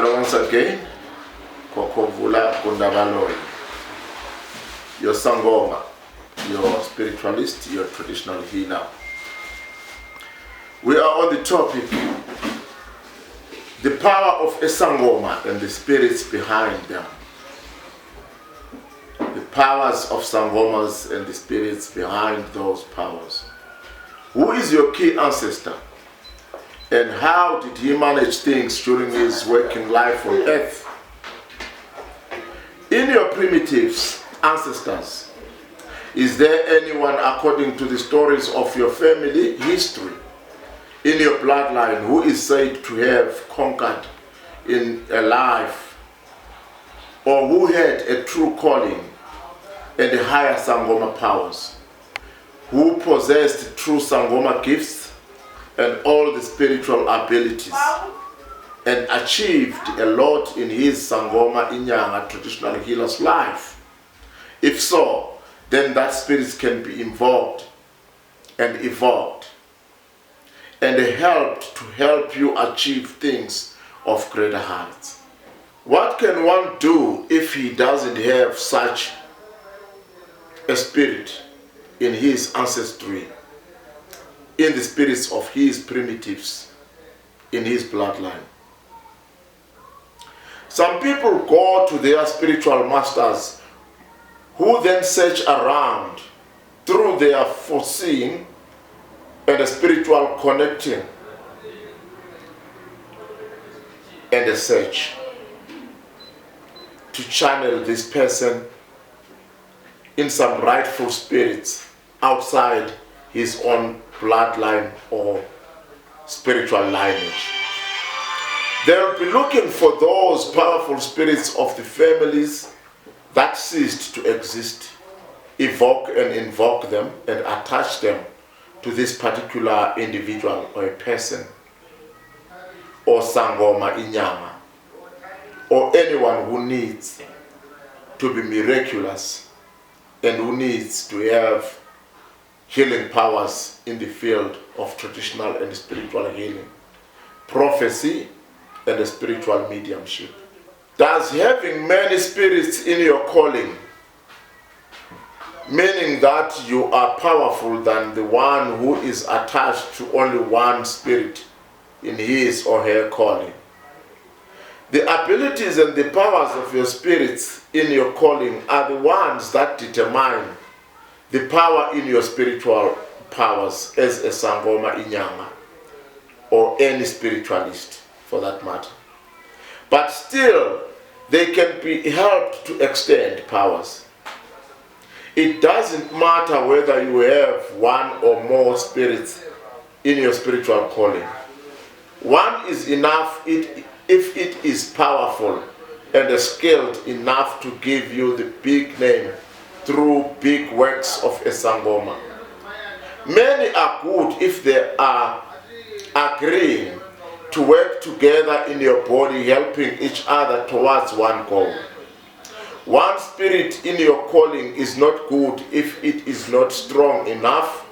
Hello once again, Khokhovula Kundavaloy, your Sangoma, your spiritualist, your traditional healer. We are on the topic, the power of a Sangoma and the spirits behind them. The powers of Sangomas and the spirits behind those powers. Who is your key ancestor? And how did he manage things during his working life on earth? In your primitives, ancestors, is there anyone according to the stories of your family history, in your bloodline, who is said to have conquered in a life, or who had a true calling and the higher Sangoma powers, who possessed true Sangoma gifts and all the spiritual abilities, and achieved a lot in his Sangoma Inyanga traditional healer's life? If so, then that spirit can be invoked and evoked and helped to help you achieve things of greater heights. What can one do if he doesn't have such a spirit in his ancestry, in the spirits of his primitives, in his bloodline? Some people go to their spiritual masters, who then search around through their foreseeing and a spiritual connecting and a search to channel this person in some rightful spirits outside his own bloodline or spiritual lineage. They'll be looking for those powerful spirits of the families that ceased to exist, evoke and invoke them and attach them to this particular individual or a person or Sangoma Inyanga, or anyone who needs to be miraculous and who needs to have healing powers in the field of traditional and spiritual healing, prophecy and spiritual mediumship. Does having many spirits in your calling, meaning that you are powerful than the one who is attached to only one spirit in his or her calling? The abilities and the powers of your spirits in your calling are the ones that determine the power in your spiritual powers as a Sangoma Inyanga or any spiritualist for that matter. But still, they can be helped to extend powers. It doesn't matter whether you have one or more spirits in your spiritual calling. One is enough if it is powerful and skilled enough to give you the big name through big works of a Sangoma. Many are good if they are agreeing to work together in your body, helping each other towards one goal. One spirit in your calling is not good if it is not strong enough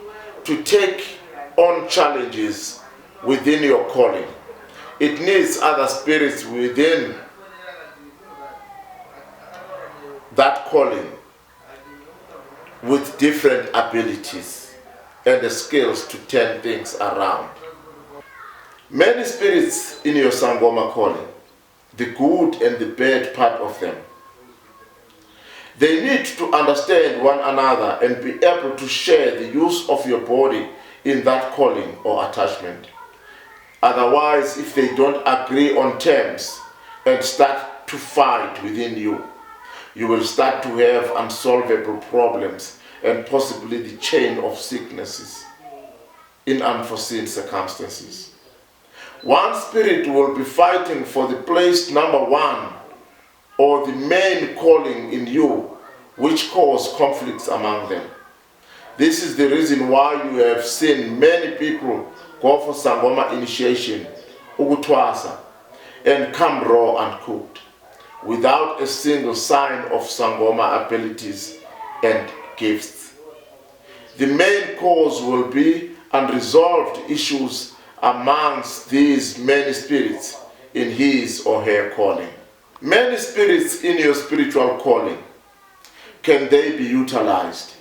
to take on challenges within your calling. It needs other spirits within that calling with different abilities and the skills to turn things around. Many spirits in your Sangoma calling, the good and the bad part of them, they need to understand one another and be able to share the use of your body in that calling or attachment. Otherwise, if they don't agree on terms and start to fight within you, you will start to have unsolvable problems and possibly the chain of sicknesses in unforeseen circumstances. One spirit will be fighting for the place number one or the main calling in you, which cause conflicts among them. This is the reason why you have seen many people go for Sangoma initiation, Ugutwasa, and come raw and cooked, without a single sign of Sangoma abilities and gifts. The main cause will be unresolved issues amongst these many spirits in his or her calling. Many spirits in your spiritual calling, can they be utilized?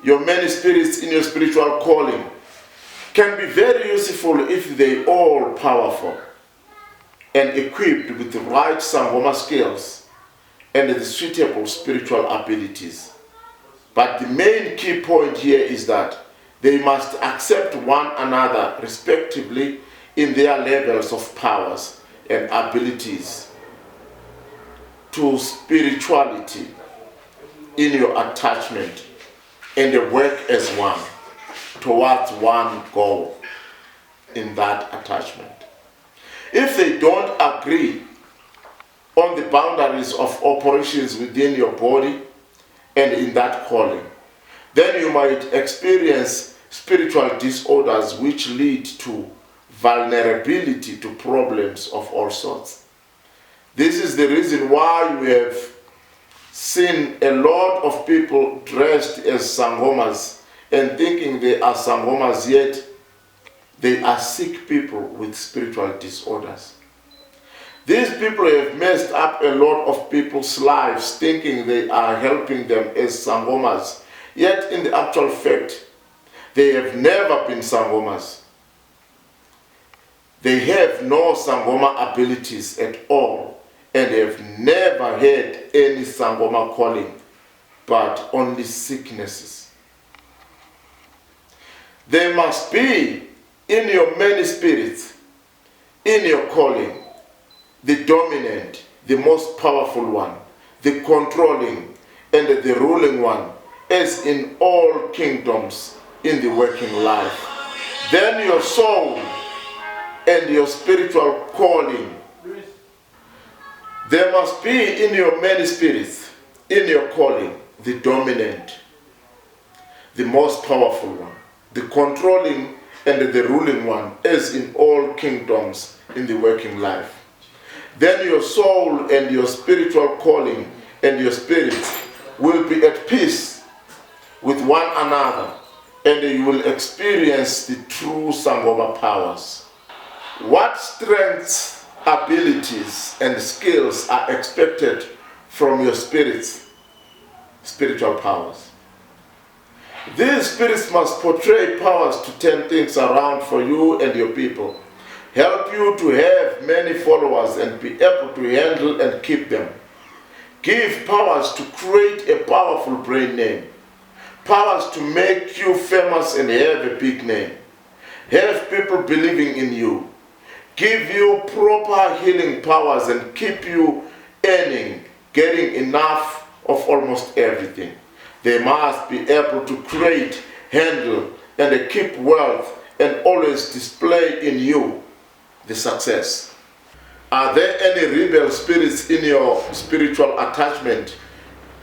Your many spirits in your spiritual calling can be very useful if they all powerful and equipped with the right Sangoma skills and the suitable spiritual abilities. But the main key point here is that they must accept one another respectively in their levels of powers and abilities to spirituality in your attachment and they work as one towards one goal in that attachment. If they don't agree on the boundaries of operations within your body and in that calling, then you might experience spiritual disorders which lead to vulnerability to problems of all sorts. This is the reason why we have seen a lot of people dressed as Sangomas and thinking they are Sangomas, yet they are sick people with spiritual disorders. These people have messed up a lot of people's lives thinking they are helping them as Sangomas, yet in the actual fact, they have never been Sangomas. They have no Sangoma abilities at all and have never had any Sangoma calling, but only sicknesses. There must be in your many spirits, in your calling, the dominant, the most powerful one, the controlling, and the ruling one, as in all kingdoms in the working life. Then your soul and your spiritual calling. There must be in your many spirits, in your calling, the dominant, the most powerful one, the controlling and the ruling one, as in all kingdoms in the working life. Then your soul and your spiritual calling and your spirits will be at peace with one another, and you will experience the true Sangoma powers. What strengths, abilities, and skills are expected from your spirits, spiritual powers? These spirits must portray powers to turn things around for you and your people, help you to have many followers and be able to handle and keep them. Give powers to create a powerful brand name, powers to make you famous and have a big name, have people believing in you, give you proper healing powers and keep you earning, getting enough of almost everything. They must be able to create, handle, and keep wealth and always display in you the success. Are there any rebel spirits in your spiritual attachment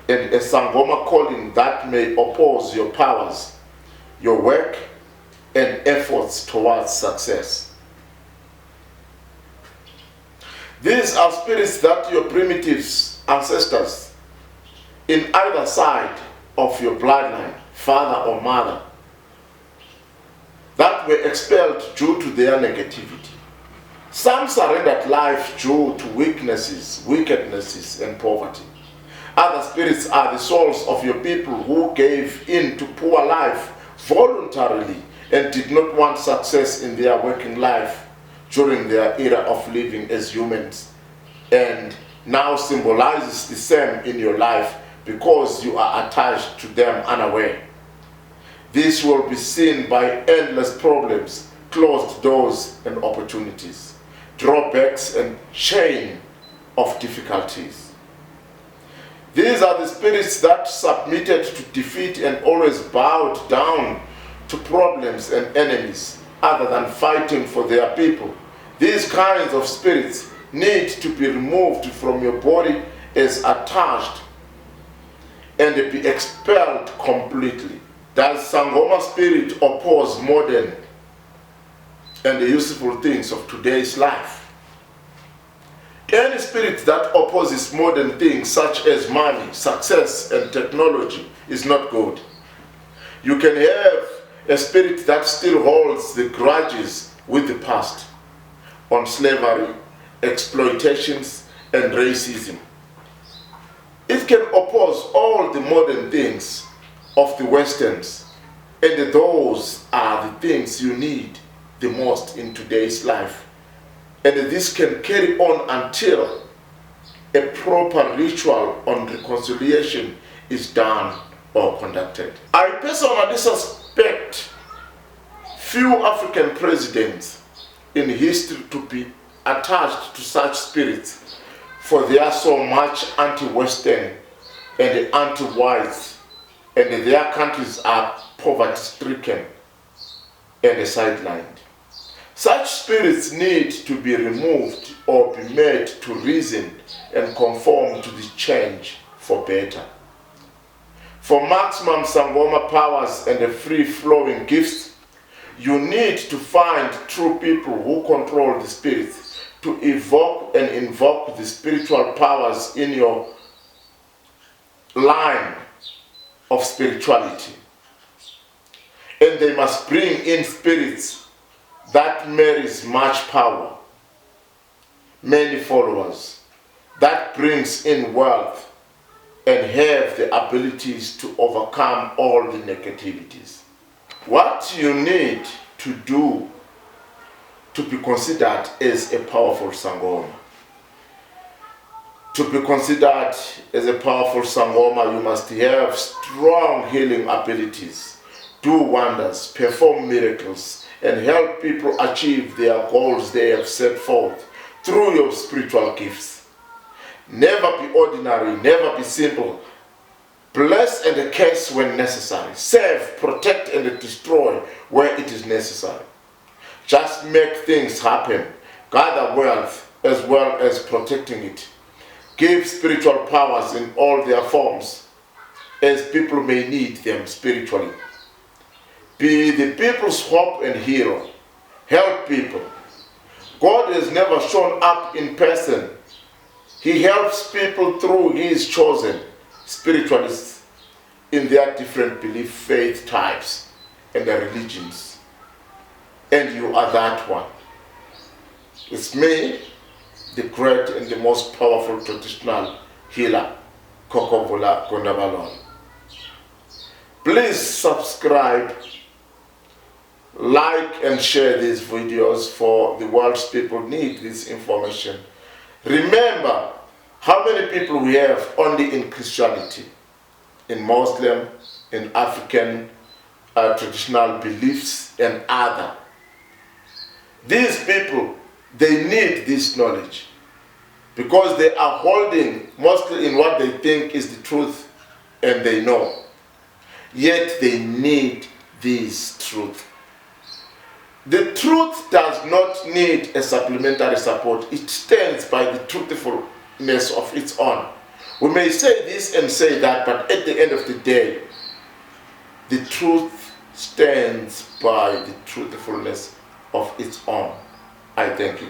and a Sangoma calling that may oppose your powers, your work, and efforts towards success? These are spirits that your primitives, ancestors, in either side of your bloodline, father or mother, that were expelled due to their negativity. Some surrendered life due to weaknesses, wickednesses, and poverty. Other spirits are the souls of your people who gave in to poor life voluntarily and did not want success in their working life during their era of living as humans, and now symbolizes the same in your life because you are attached to them unaware. This will be seen by endless problems, closed doors and opportunities, drawbacks and chain of difficulties. These are the spirits that submitted to defeat and always bowed down to problems and enemies other than fighting for their people. These kinds of spirits need to be removed from your body as attached and be expelled completely. Does Sangoma spirit oppose modern and the useful things of today's life? Any spirit that opposes modern things such as money, success, and technology is not good. You can have a spirit that still holds the grudges with the past, on slavery, exploitations, and racism. It can oppose all the modern things of the Westerns, and those are the things you need the most in today's life. And this can carry on until a proper ritual on reconciliation is done or conducted. I personally suspect few African presidents in history to be attached to such spirits, for they are so much anti-Western and anti-white, and their countries are poverty-stricken and sidelined. Such spirits need to be removed or be made to reason and conform to the change for better. For maximum Sangoma powers and the free-flowing gifts, you need to find true people who control the spirits to evoke and invoke the spiritual powers in your line of spirituality. And they must bring in spirits that marries much power, many followers, that brings in wealth, and have the abilities to overcome all the negativities. What you need to do to be considered as a powerful Sangoma. To be considered as a powerful Sangoma, you must have strong healing abilities, do wonders, perform miracles, and help people achieve their goals they have set forth through your spiritual gifts. Never be ordinary, never be simple. Bless and curse when necessary. Save, protect, and destroy where it is necessary. Just make things happen. Gather wealth as well as protecting it. Give spiritual powers in all their forms as people may need them spiritually. Be the people's hope and hero. Help people. God has never shown up in person. He helps people through his chosen spiritualists in their different belief faith types and their religions. And you are that one. It's me, the great and the most powerful traditional healer, Khokhovula Gondabalon. Please subscribe, like and share these videos, for the world's people need this information. Remember how many people we have only in Christianity, in Muslim, in African traditional beliefs and other. These people, they need this knowledge because they are holding mostly in what they think is the truth and they know. Yet they need this truth. The truth does not need a supplementary support. It stands by the truthfulness of its own. We may say this and say that, but at the end of the day, the truth stands by the truthfulness of its own. I thank you.